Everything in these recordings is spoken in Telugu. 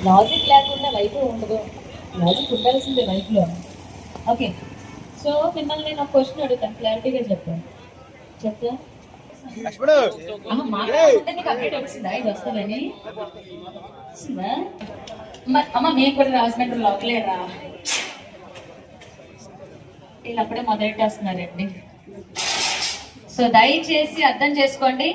లాజిక్ లేకుండా లైఫ్ ఉండదు, లాజిక్ ఉండాల్సిందే లైఫ్లో. ఓకే, సో మిమ్మల్ని నేను ఒక క్వశ్చన్ అడుగుతాను, క్లారిటీగా చెప్పాను చెప్తా. మాట్లాడుతుంటే నీకు అప్డేట్ వచ్చిందా ఇది వస్తుందని? వచ్చిందా అమ్మ? మేము కూడా రాజమండ్రి లోకలేరా, వీళ్ళు అప్పుడే మొదలెట్టేస్తున్నారండి. సో దయచేసి అర్థం చేసుకోండి.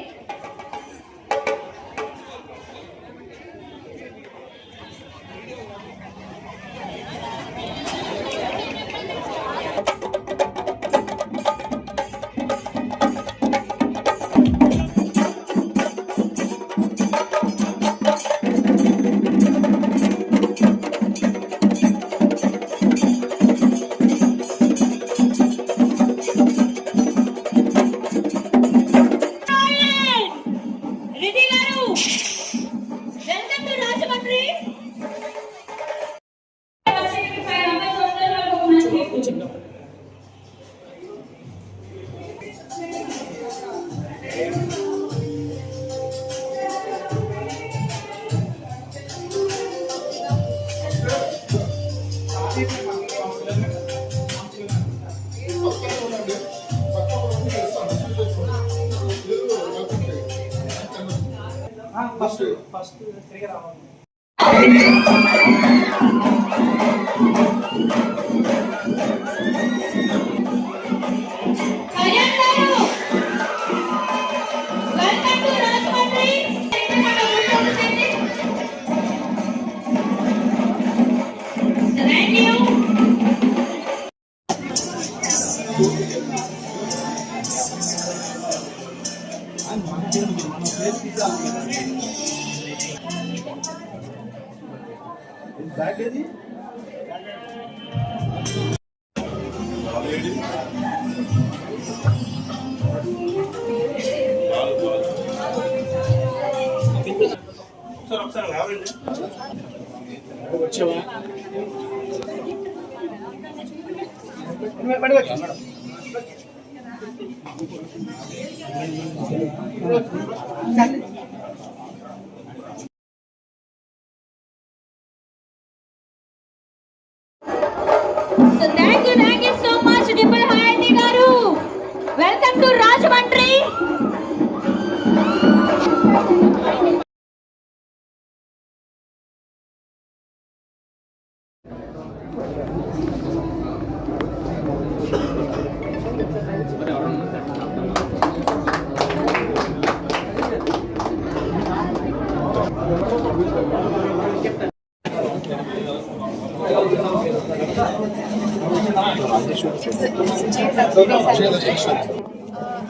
ఫస్ట్ తిరిగి రావాలి. బ్యాగ్ ఏది? ఒకసారి రావండి. వచ్చావా? So thank you so much, Dimple Hayati garu. Welcome to Rajahmundry.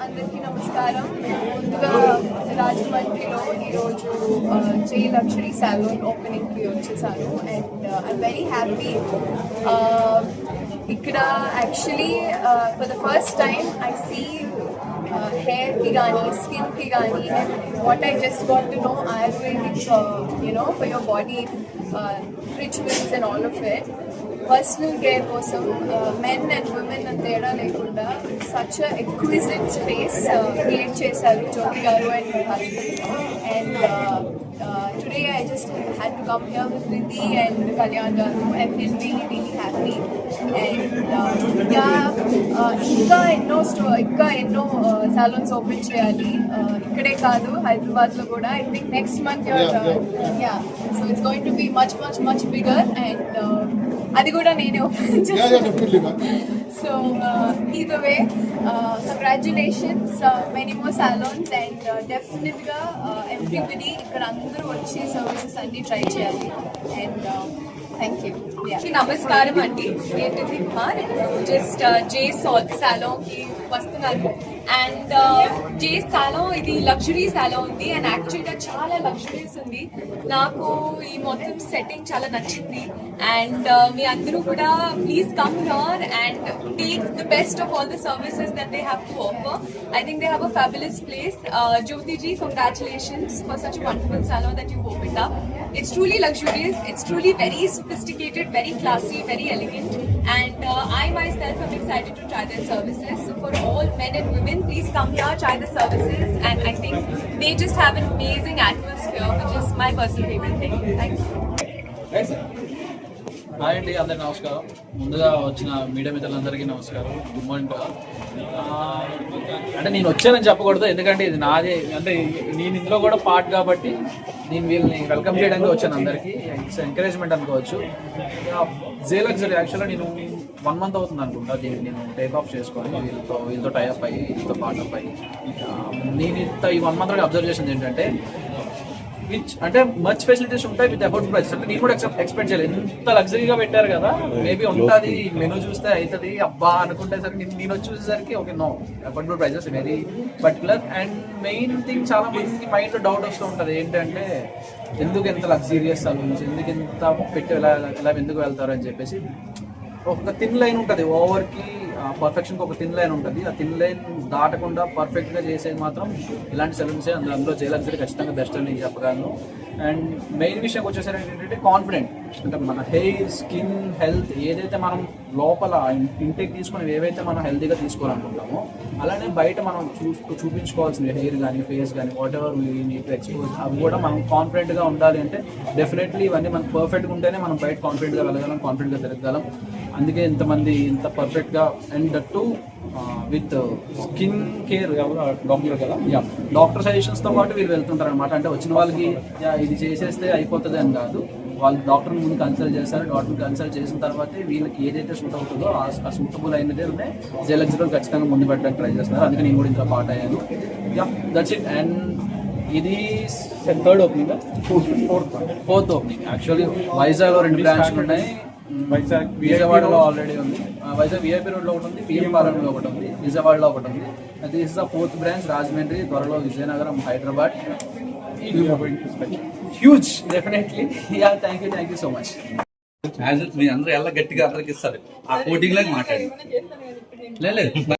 అందరికీ నమస్కారం. ముందుగా రాజమండ్రిలో ఈరోజు జే లగ్జరీ సాలూన్ ఓపెనింగ్కి వచ్చేసాను అండ్ ఐఎమ్ వెరీ హ్యాపీ. ఇక్కడ actually for the first time I see hair ki gaani, skin ki gaani, and what I just got to know Ayurvedic, for your body rituals and all of it. Personal care kosam men and women and teda lekunda such a exquisite space create chesaru Jyoti garu and her husband. And today I just had to come here with Riddhi and Kalyan garu and feel really happy. And ఇంకా ఎన్నో salons open cheyali, ikkade kaadu Hyderabad lo kuda. I think next month so it's going to be much bigger and అది కూడా నేనే ఓపెన్ చేస్తాను. So either way, congratulations, many more salons and definitely everybody ఇక్కడ అందరూ వచ్చి సర్వీసెస్ అన్ని ట్రై చేయాలి. And thank you. నమస్కారం అండి, నేను నిధి కుమార్. జస్ట్ జే సాలోన్ కి వస్తున్నాను. అండ్ జే సాలోన్ ఇది లగ్జరీ సాలోన్ ఉంది అండ్ యాక్చువల్గా చాలా లగ్జరీస్ ఉంది. నాకు ఈ మొత్తం సెట్టింగ్ చాలా నచ్చింది. అండ్ మీ అందరూ కూడా please come here and take the best of all the services that they have to offer. I think they have a fabulous place. Jyoti ji, congratulations for such a wonderful salon that you've opened up. It's truly luxurious. It's truly very sophisticated, very classy, very elegant. And I myself am excited to try their services. So for all men and women, please come here, try the services. And I think they just have an amazing atmosphere, which is my personal favorite thing. Thank you. Hi అండి, అందరికీ నమస్కారం. ముందుగా వచ్చిన మీడియా మిత్రులందరికీ నమస్కారం. Good morning. అంటే నేను వచ్చానని చెప్పకూడదు, ఎందుకంటే ఇది నాదే, అంటే నేను ఇందులో కూడా పార్ట్ కాబట్టి నేను వీళ్ళని వెల్కమ్ చేయడానికి వచ్చాను. అందరికీ ఇట్స్ ఎంకరేజ్మెంట్ అనుకోవచ్చు. జే లగ్జరీ యాక్చువల్గా నేను 1 month అవుతుంది అనుకుంటా దీన్ని నేను టేక్ ఆఫ్ చేసుకొని వీళ్ళతో టైఅప్ అయ్యి వీళ్ళతో పార్ట్అప్ అయ్యి నేను ఈ 1 month అబ్జర్వ్ చేసింది ఏంటంటే అంటే మచ్ ఫెసిలిటీస్ ఉంటాయి విత్ అఫోర్డబుల్ ప్రైస్. అంటే నేను కూడా ఎక్స్పెక్ట్ చేయలేదు, ఇంత లగ్జరీగా పెట్టారు కదా, మేబీ ఉంటుంది మెనూ చూస్తే అవుతుంది అబ్బా అనుకుంటే సరికి నేను వచ్చి చూసేసరికి okay no, affordable prices very particular. And main thing చాలా మందికి మైండ్లో డౌట్ వస్తూ ఉంటుంది ఏంటంటే ఎందుకు ఎంత లగ్జీరియస్ సలూన్స్, ఎందుకు ఎంత పెట్టి ఎలా ఎందుకు వెళ్తారు అని చెప్పేసి. ఒక థిన్ లైన్ ఉంటుంది, ఓవర్కి పర్ఫెక్షన్కి ఒక థిన్ లైన్ ఉంటుంది. ఆ థిన్ లైన్ దాటకుండా పర్ఫెక్ట్గా చేసేది మాత్రం ఇలాంటి సెలూన్సే. అందులో జే లగ్జరీ ఖచ్చితంగా బెస్ట్ అని నేను చెప్పగలను. అండ్ మెయిన్ విషయం వచ్చేసరికి ఏంటంటే కాన్ఫిడెంట్, అంటే మన హెయిర్, స్కిన్, హెల్త్ ఏదైతే మనం లోపల ఇంటేక్ తీసుకుని ఏవైతే మనం హెల్తీగా తీసుకోవాలనుకుంటామో అలానే బయట మనం చూపించుకోవాల్సిన హెయిర్ కానీ ఫేస్ కానీ వాట్ ఎవర్ నీట్ ఎక్స్పోజ్ అవి కూడా మనం కాన్ఫిడెంట్గా ఉండాలి. అంటే డెఫినెట్లీ ఇవన్నీ మనం పర్ఫెక్ట్గా ఉంటేనే మనం బయట కాన్ఫిడెంట్గా వెళ్ళగలం, కాన్ఫిడెంట్గా తిరగగలం. అందుకే ఇంతమంది ఇంత పర్ఫెక్ట్గా and that to with skin care doctor కదా, డాక్టర్ సజెషన్స్తో పాటు వీళ్ళు వెళ్తుంటారు అనమాట. అంటే వచ్చిన వాళ్ళకి ఇది చేసేస్తే అయిపోతుంది అని కాదు, వాళ్ళు డాక్టర్ని ముందు కన్సల్ట్ చేస్తారు. డాక్టర్ని కన్సల్ట్ చేసిన తర్వాతే వీళ్ళకి ఏదైతే సూట్ అవుతుందో ఆ సూటబుల్ అయినదే జే లగ్జరీలో ఖచ్చితంగా ముందు పెట్టడానికి ట్రై చేస్తున్నారు. అందుకే నేను కూడా ఇంట్లో పార్ట్ అయ్యాను. That's it. అండ్ ఇది 3rd opening, 4th opening. Actually వైజాగ్లో 2 బ్రాంచ్లు ఉన్నాయి. వైజాగ్ విజయవాడలో ఆల్రెడీ ఉంది, వైజాగ్ విఐపి రోడ్లో ఒకటి ఉంది, పిఎం పాలెంలో ఒకటి ఉంది, విజయవాడలో ఒకటి ఉంది. This is the 4th branch Rajahmundry, త్వరలో Vizianagaram, Hyderabad. Huge definitely. Thank you so much. మీ అందరూ ఎలా గట్టిగా అందరికి ఇస్తారు ఆ కోటింగ్ లాగా మాట్లాడి లేదు